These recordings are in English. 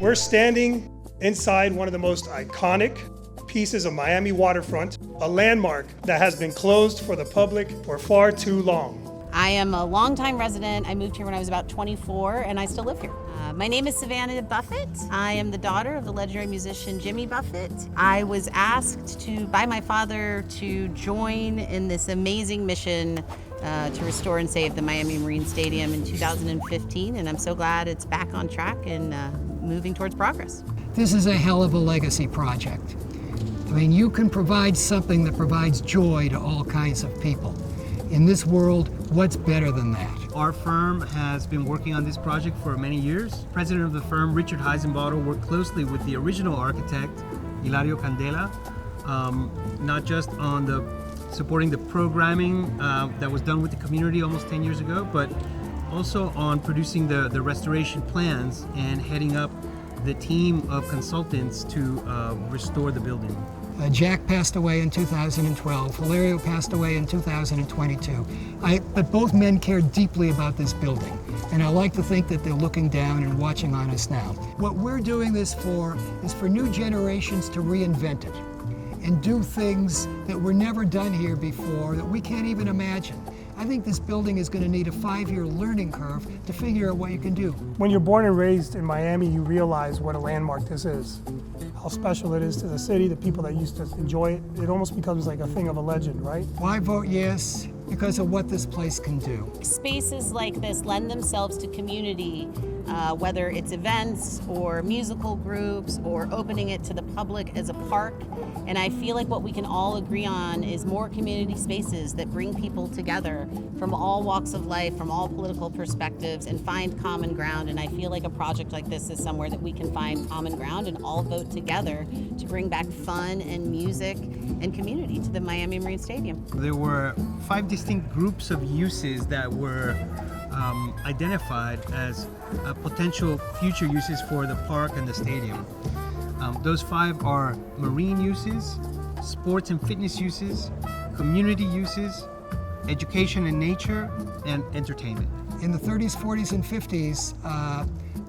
We're standing inside one of the most iconic pieces of Miami waterfront, a landmark that has been closed for the public for far too long. I am a longtime resident. I moved here when I was about 24 and I still live here. My name is Savannah Buffett. I am the daughter of the legendary musician Jimmy Buffett. I was asked by my father to join in this amazing mission to restore and save the Miami Marine Stadium in 2015, and I'm so glad it's back on track and moving towards progress. This is a hell of a legacy project. I mean, you can provide something that provides joy to all kinds of people. In this world, what's better than that? Our firm has been working on this project for many years. President of the firm, Richard Heisenbottle, worked closely with the original architect, Hilario Candela, not just on supporting the programming that was done with the community almost 10 years ago, but also on producing the restoration plans and heading up the team of consultants to restore the building. Jack passed away in 2012. Hilario passed away in 2022. But both men cared deeply about this building, and I like to think that they're looking down and watching on us now. What we're doing this for is for new generations to reinvent it and do things that were never done here before that we can't even imagine. I think this building is going to need a 5-year learning curve to figure out what you can do. When you're born and raised in Miami, you realize what a landmark this is. How special it is to the city, the people that used to enjoy it. It almost becomes like a thing of a legend, right? Why vote yes? Because of what this place can do. Spaces like this lend themselves to community, whether it's events or musical groups or opening it to the public as a park. And I feel like what we can all agree on is more community spaces that bring people together from all walks of life, from all political perspectives, and find common ground. And I feel like a project like this is somewhere that we can find common ground and all vote together to bring back fun and music and community to the Miami Marine Stadium. There were 5 distinct groups of uses that were identified as potential future uses for the park and the stadium. Those 5 are marine uses, sports and fitness uses, community uses, education and nature, and entertainment. In the 30s, 40s, and 50s,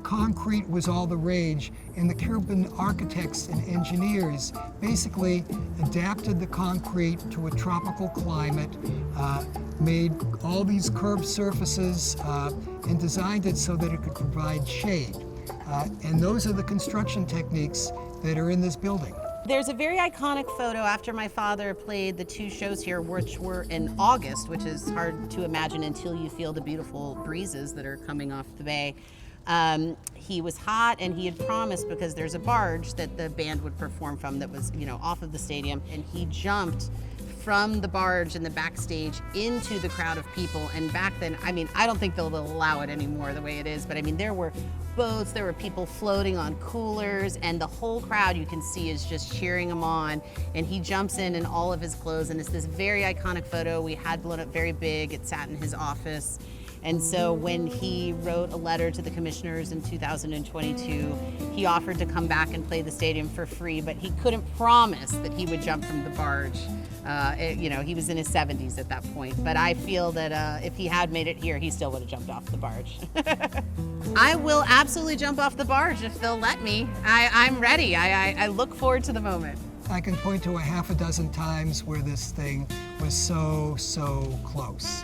concrete was all the rage, and the Cuban architects and engineers basically adapted the concrete to a tropical climate, made all these curved surfaces, and designed it so that it could provide shade. And those are the construction techniques that are in this building. There's a very iconic photo after my father played the 2 shows here, which were in August, which is hard to imagine until you feel the beautiful breezes that are coming off the bay. He was hot, and he had promised, because there's a barge that the band would perform from that was, off of the stadium, and he jumped from the barge in the backstage into the crowd of people. And back then, I don't think they'll allow it anymore the way it is, but there were boats, there were people floating on coolers, and the whole crowd you can see is just cheering him on. And he jumps in all of his clothes, and it's this very iconic photo. We had blown up very big. It sat in his office. And so when he wrote a letter to the commissioners in 2022, he offered to come back and play the stadium for free, but he couldn't promise that he would jump from the barge. He was in his 70s at that point, but I feel that if he had made it here, he still would have jumped off the barge. I will absolutely jump off the barge if they'll let me. I'm ready. I look forward to the moment. I can point to a half a dozen times where this thing was so close.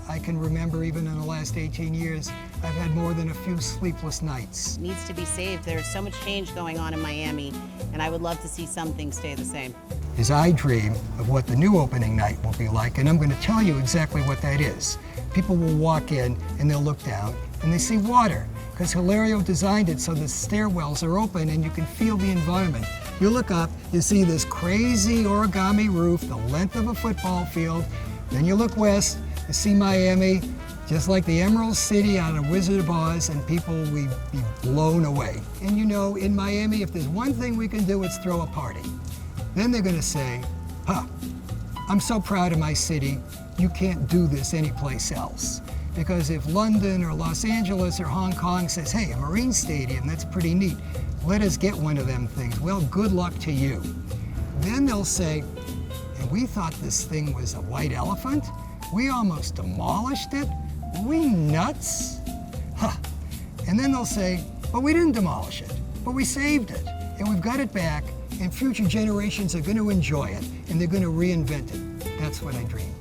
I can remember even in the last 18 years, I've had more than a few sleepless nights. It needs to be saved. There's so much change going on in Miami, and I would love to see some things stay the same. As I dream of what the new opening night will be like, and I'm going to tell you exactly what that is. People will walk in and they'll look down and they see water, because Hilario designed it so the stairwells are open and you can feel the environment. You look up, you see this crazy origami roof, the length of a football field. Then you look west, you see Miami, just like the Emerald City out of Wizard of Oz, and people will be blown away. And in Miami, if there's one thing we can do, it's throw a party. Then they're going to say, I'm so proud of my city, you can't do this anyplace else. Because if London or Los Angeles or Hong Kong says, hey, a Marine Stadium, that's pretty neat, let us get one of them things. Well, good luck to you. Then they'll say, and we thought this thing was a white elephant? We almost demolished it? We nuts? And then they'll say, but we didn't demolish it. But we saved it, and we've got it back, and future generations are going to enjoy it, and they're going to reinvent it. That's what I dream.